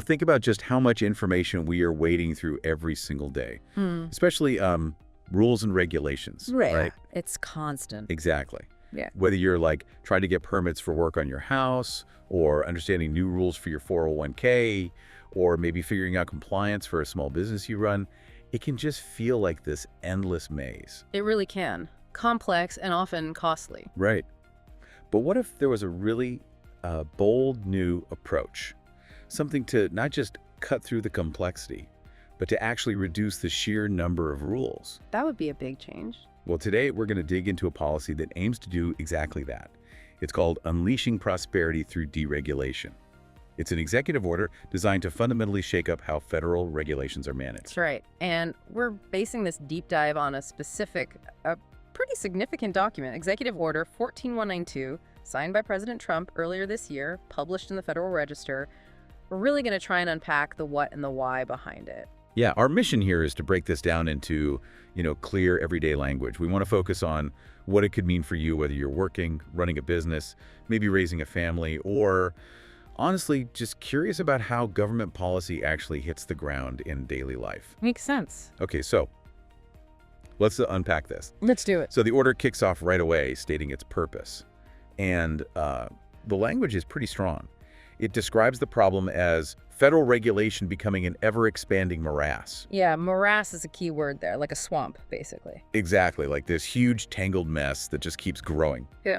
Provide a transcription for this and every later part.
Think about just how much information we are wading through every single day, especially rules and regulations, right? It's constant. Exactly. Yeah. Whether you're like trying to get permits for work on your house or understanding new rules for your 401k or maybe figuring out compliance for a small business you run, it can just feel like this endless maze. It really can. Complex and often costly. Right. But what if there was a really bold new approach? Something to not just cut through the complexity, but to actually reduce the sheer number of rules. That would be a big change. Well, today we're going to dig into a policy that aims to do exactly that. It's called Unleashing Prosperity Through Deregulation. It's an executive order designed to fundamentally shake up how federal regulations are managed. That's right. And we're basing this deep dive on a pretty significant document, Executive Order 14192, signed by President Trump earlier this year, published in the Federal Register. We're really going to try and unpack the what and the why behind it. Yeah, our mission here is to break this down into, clear everyday language. We want to focus on what it could mean for you, whether you're working, running a business, maybe raising a family, or honestly, just curious about how government policy actually hits the ground in daily life. Makes sense. Okay, so let's unpack this. Let's do it. So the order kicks off right away, stating its purpose. And the language is pretty strong. It describes the problem as federal regulation becoming an ever-expanding morass. Yeah, morass is a key word there, like a swamp, basically. Exactly, like this huge tangled mess that just keeps growing. Yeah.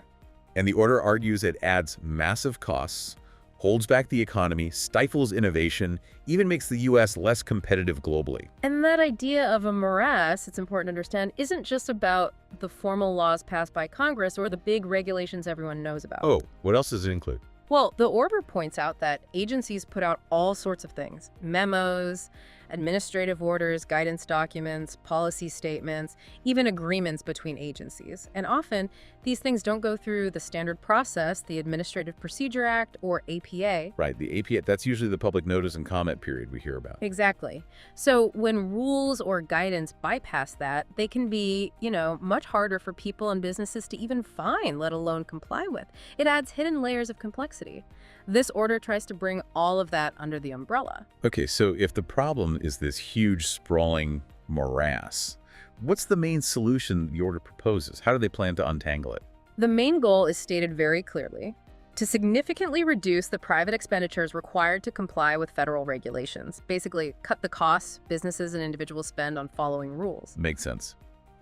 And the order argues it adds massive costs, holds back the economy, stifles innovation, even makes the U.S. less competitive globally. And that idea of a morass, it's important to understand, isn't just about the formal laws passed by Congress or the big regulations everyone knows about. Oh, what else does it include? Well, the order points out that agencies put out all sorts of things: memos, administrative orders, guidance documents, policy statements, even agreements between agencies. And often, these things don't go through the standard process, the Administrative Procedure Act, or APA. Right, the APA, that's usually the public notice and comment period we hear about. Exactly. So when rules or guidance bypass that, they can be, much harder for people and businesses to even find, let alone comply with. It adds hidden layers of complexity. This order tries to bring all of that under the umbrella. Okay, so if the problem is this huge, sprawling morass, what's the main solution the order proposes? How do they plan to untangle it? The main goal is stated very clearly: to significantly reduce the private expenditures required to comply with federal regulations. Basically, cut the costs businesses and individuals spend on following rules. Makes sense.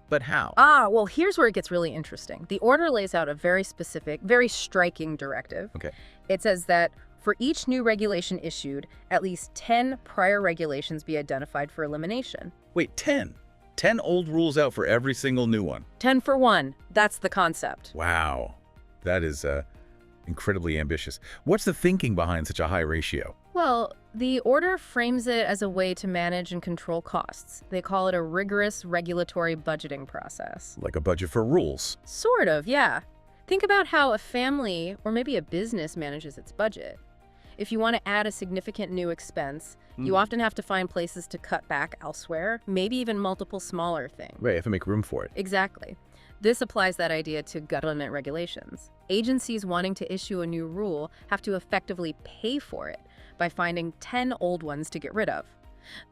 But how? Well, here's where it gets really interesting. The order lays out a very specific, very striking directive. Okay. It says that for each new regulation issued, at least 10 prior regulations be identified for elimination. Wait, 10? 10 old rules out for every single new one? 10 for 1. That's the concept. Wow. That is incredibly ambitious. What's the thinking behind such a high ratio? Well, the order frames it as a way to manage and control costs. They call it a rigorous regulatory budgeting process. Like a budget for rules. Sort of, yeah. Think about how a family or maybe a business manages its budget. If you want to add a significant new expense, you often have to find places to cut back elsewhere, maybe even multiple smaller things. Right, you have to make room for it. Exactly. This applies that idea to government regulations. Agencies wanting to issue a new rule have to effectively pay for it by finding 10 old ones to get rid of.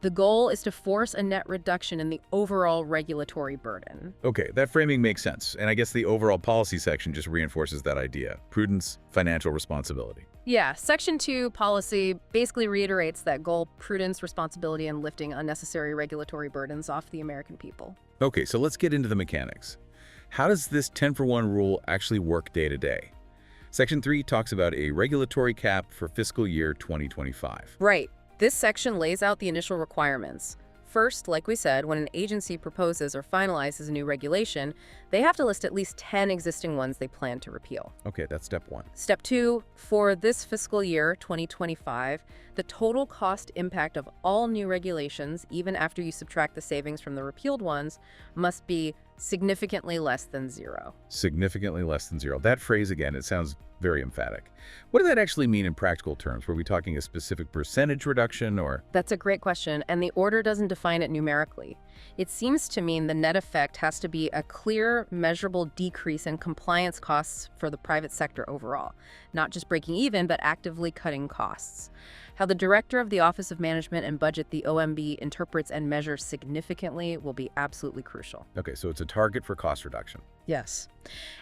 The goal is to force a net reduction in the overall regulatory burden. Okay, that framing makes sense. And I guess the overall policy section just reinforces that idea. Prudence, financial responsibility. Yeah, Section 2 policy basically reiterates that goal: prudence, responsibility, and lifting unnecessary regulatory burdens off the American people. Okay, so let's get into the mechanics. How does this 10-for-1 rule actually work day to day? Section 3 talks about a regulatory cap for fiscal year 2025. Right. This section lays out the initial requirements. First, like we said, when an agency proposes or finalizes a new regulation, they have to list at least 10 existing ones they plan to repeal. Okay, that's step 1. Step 2, for this fiscal year, 2025, the total cost impact of all new regulations, even after you subtract the savings from the repealed ones, must be significantly less than 0. Significantly less than 0. That phrase, again, it sounds Very emphatic. What does that actually mean in practical terms? Were we talking a specific percentage reduction or? That's a great question, and the order doesn't define it numerically. It seems to mean the net effect has to be a clear, measurable decrease in compliance costs for the private sector overall, not just breaking even, but actively cutting costs. How the director of the Office of Management and Budget, the OMB, interprets and measures significantly will be absolutely crucial. Okay, so it's a target for cost reduction. Yes.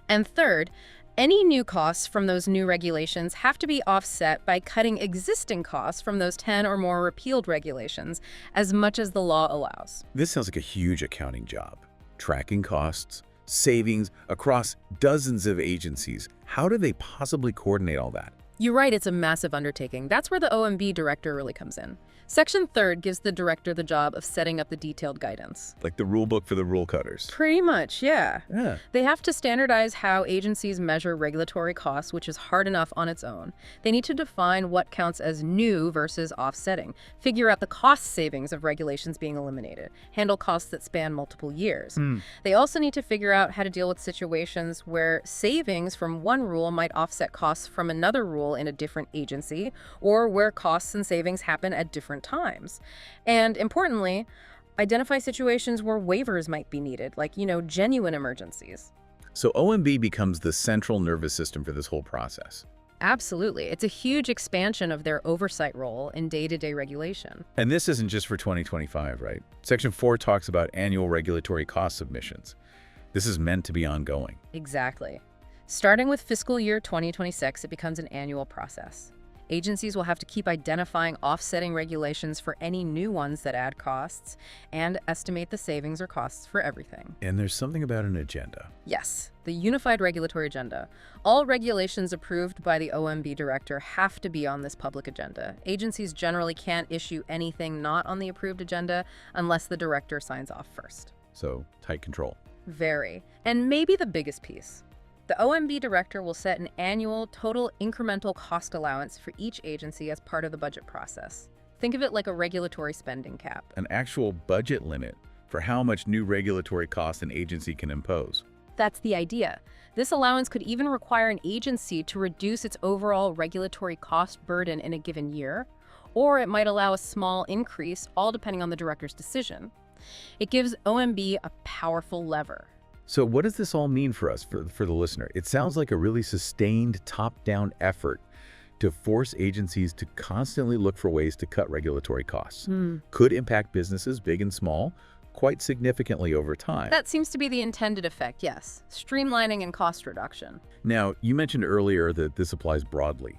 And third, any new costs from those new regulations have to be offset by cutting existing costs from those 10 or more repealed regulations as much as the law allows. This sounds like a huge accounting job. Tracking costs, savings across dozens of agencies. How do they possibly coordinate all that? You're right, it's a massive undertaking. That's where the OMB director really comes in. Section 3 gives the director the job of setting up the detailed guidance. Like the rule book for the rule cutters. Pretty much, yeah. Yeah. They have to standardize how agencies measure regulatory costs, which is hard enough on its own. They need to define what counts as new versus offsetting, figure out the cost savings of regulations being eliminated, handle costs that span multiple years. They also need to figure out how to deal with situations where savings from one rule might offset costs from another rule in a different agency, or where costs and savings happen at different times. And importantly, identify situations where waivers might be needed, like, genuine emergencies. So OMB becomes the central nervous system for this whole process. Absolutely. It's a huge expansion of their oversight role in day-to-day regulation. And this isn't just for 2025, right? Section 4 talks about annual regulatory cost submissions. This is meant to be ongoing. Exactly. Starting with fiscal year 2026, it becomes an annual process. Agencies will have to keep identifying offsetting regulations for any new ones that add costs and estimate the savings or costs for everything. And there's something about an agenda. Yes, the Unified Regulatory Agenda. All regulations approved by the OMB director have to be on this public agenda. Agencies generally can't issue anything not on the approved agenda unless the director signs off first. So tight control. Very. And maybe the biggest piece. The OMB director will set an annual total incremental cost allowance for each agency as part of the budget process. Think of it like a regulatory spending cap. An actual budget limit for how much new regulatory costs an agency can impose. That's the idea. This allowance could even require an agency to reduce its overall regulatory cost burden in a given year, or it might allow a small increase, all depending on the director's decision. It gives OMB a powerful lever. So what does this all mean for us, for the listener? It sounds like a really sustained top-down effort to force agencies to constantly look for ways to cut regulatory costs. Could impact businesses, big and small, quite significantly over time. That seems to be the intended effect, yes. Streamlining and cost reduction. Now, you mentioned earlier that this applies broadly.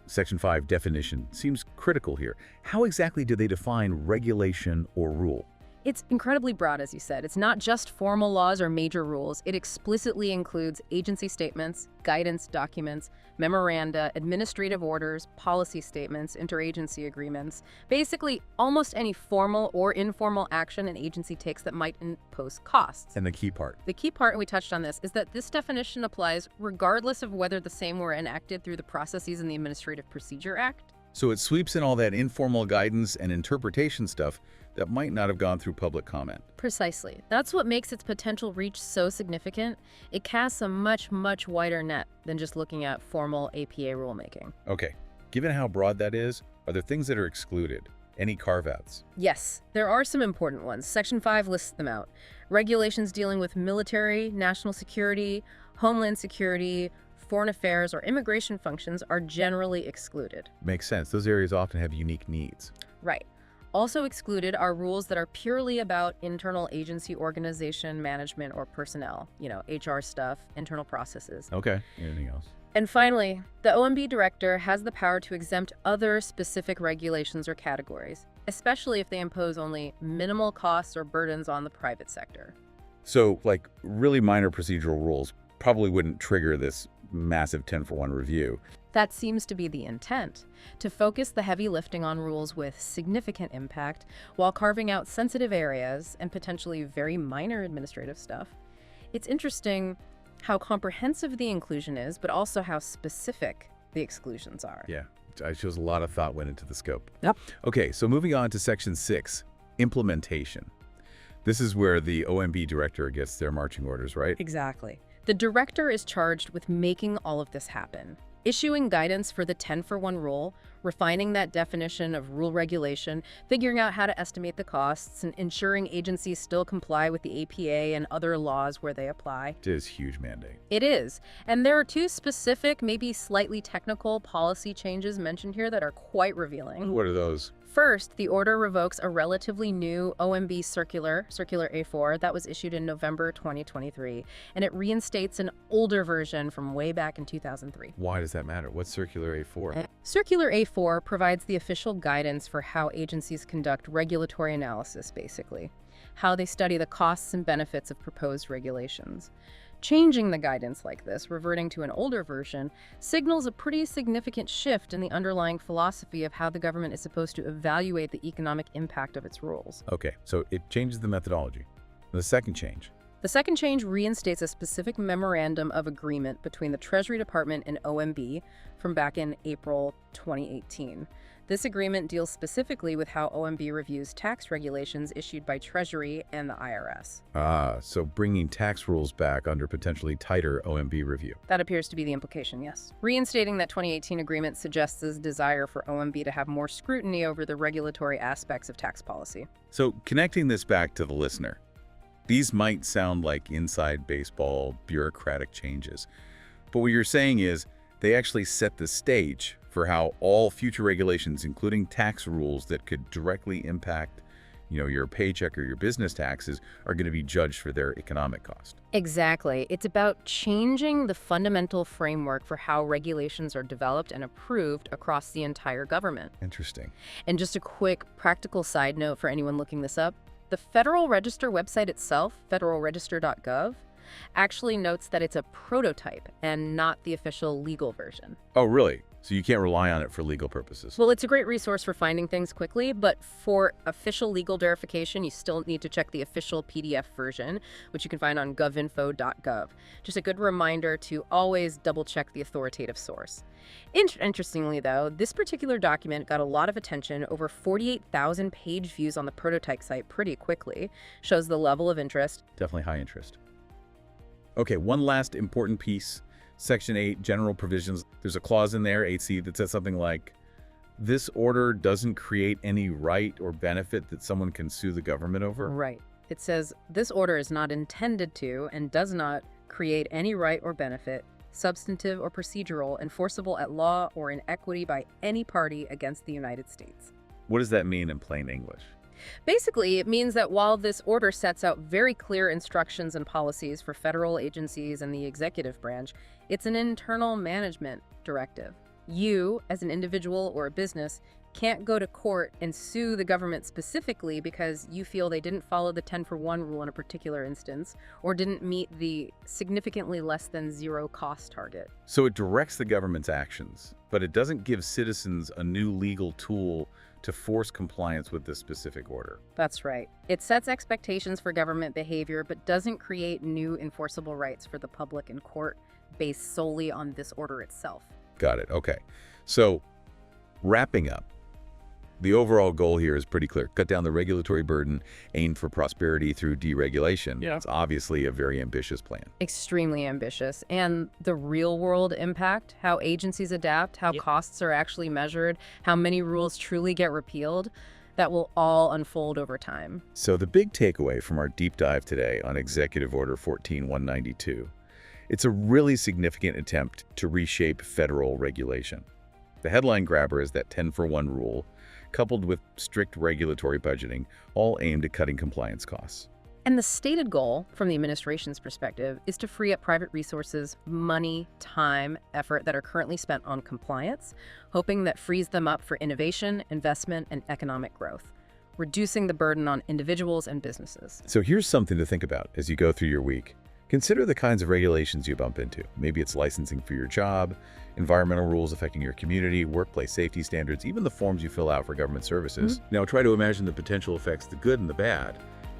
Section 5 definition seems critical here. How exactly do they define regulation or rule? It's incredibly broad, as you said. It's not just formal laws or major rules. It explicitly includes agency statements, guidance documents, memoranda, administrative orders, policy statements, interagency agreements, basically almost any formal or informal action an agency takes that might impose costs. And the key part. The key part, and we touched on this, is that this definition applies regardless of whether the same were enacted through the processes in the Administrative Procedure Act. So it sweeps in all that informal guidance and interpretation stuff that might not have gone through public comment. Precisely. That's what makes its potential reach so significant. It casts a much, much wider net than just looking at formal APA rulemaking. Okay, given how broad that is, are there things that are excluded? Any carve-outs? Yes, there are some important ones. Section 5 lists them out. Regulations dealing with military, national security, homeland security, foreign affairs, or immigration functions are generally excluded. Makes sense. Those areas often have unique needs. Right. Also excluded are rules that are purely about internal agency organization, management, or personnel. HR stuff, internal processes. Okay. Anything else? And finally, the OMB director has the power to exempt other specific regulations or categories, especially if they impose only minimal costs or burdens on the private sector. So, like, really minor procedural rules probably wouldn't trigger this massive 10-for-1 review. That seems to be the intent, to focus the heavy lifting on rules with significant impact while carving out sensitive areas and potentially very minor administrative stuff. It's interesting how comprehensive the inclusion is, but also how specific the exclusions are. Yeah, it shows a lot of thought went into the scope. Yep. Okay, so moving on to Section 6, implementation. This is where the OMB director gets their marching orders, right? Exactly. The director is charged with making all of this happen. issuing guidance for the 10-for-1 rule, refining that definition of rule regulation, figuring out how to estimate the costs, and ensuring agencies still comply with the APA and other laws where they apply. It is a huge mandate. It is. And there are two specific, maybe slightly technical policy changes mentioned here that are quite revealing. What are those? First, the order revokes a relatively new OMB circular A4, that was issued in November 2023, and it reinstates an older version from way back in 2003. Why does that matter? What's Circular A4? Circular A4 provides the official guidance for how agencies conduct regulatory analysis, basically, how they study the costs and benefits of proposed regulations. Changing the guidance like this, reverting to an older version, signals a pretty significant shift in the underlying philosophy of how the government is supposed to evaluate the economic impact of its rules. Okay, so it changes the methodology. The second change. The second change reinstates a specific memorandum of agreement between the Treasury Department and OMB from back in April 2018. This agreement deals specifically with how OMB reviews tax regulations issued by Treasury and the IRS. So bringing tax rules back under potentially tighter OMB review. That appears to be the implication, yes. Reinstating that 2018 agreement suggests a desire for OMB to have more scrutiny over the regulatory aspects of tax policy. So connecting this back to the listener, these might sound like inside baseball bureaucratic changes, but what you're saying is they actually set the stage for how all future regulations, including tax rules that could directly impact, your paycheck or your business taxes, are going to be judged for their economic cost. Exactly. It's about changing the fundamental framework for how regulations are developed and approved across the entire government. Interesting. And just a quick practical side note for anyone looking this up, the Federal Register website itself, federalregister.gov, actually notes that it's a prototype and not the official legal version. Oh, really? So you can't rely on it for legal purposes? Well, it's a great resource for finding things quickly, but for official legal verification, you still need to check the official PDF version, which you can find on govinfo.gov. Just a good reminder to always double-check the authoritative source. Interestingly, though, this particular document got a lot of attention, over 48,000 page views on the prototype site pretty quickly. Shows the level of interest. Definitely high interest. Okay, one last important piece. Section 8, general provisions. There's a clause in there, 8C, that says something like, this order doesn't create any right or benefit that someone can sue the government over. Right. It says, this order is not intended to and does not create any right or benefit, substantive or procedural, enforceable at law or in equity by any party against the United States. What does that mean in plain English? Basically, it means that while this order sets out very clear instructions and policies for federal agencies and the executive branch, it's an internal management directive. You, as an individual or a business, can't go to court and sue the government specifically because you feel they didn't follow the 10-for-1 rule in a particular instance or didn't meet the significantly less than zero cost target. So it directs the government's actions, but it doesn't give citizens a new legal tool to force compliance with this specific order. That's right. It sets expectations for government behavior, but doesn't create new enforceable rights for the public in court based solely on this order itself. Got it. Okay. So wrapping up, the overall goal here is pretty clear. Cut down the regulatory burden, aim for prosperity through deregulation. Yeah. It's obviously a very ambitious plan. Extremely ambitious. And the real world impact, how agencies adapt, how costs are actually measured, how many rules truly get repealed, that will all unfold over time. So the big takeaway from our deep dive today on Executive Order 14192, it's a really significant attempt to reshape federal regulation. The headline grabber is that 10-for-1 rule, coupled with strict regulatory budgeting, all aimed at cutting compliance costs. And the stated goal, from the administration's perspective, is to free up private resources, money, time, effort that are currently spent on compliance, hoping that frees them up for innovation, investment, and economic growth, reducing the burden on individuals and businesses. So here's something to think about as you go through your week. Consider the kinds of regulations you bump into. Maybe it's licensing for your job, environmental rules affecting your community, workplace safety standards, even the forms you fill out for government services. Now try to imagine the potential effects, the good and the bad,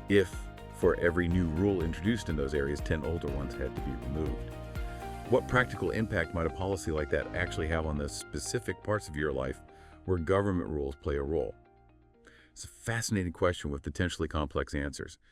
if for every new rule introduced in those areas, 10 older ones had to be removed. What practical impact might a policy like that actually have on the specific parts of your life where government rules play a role? It's a fascinating question with potentially complex answers.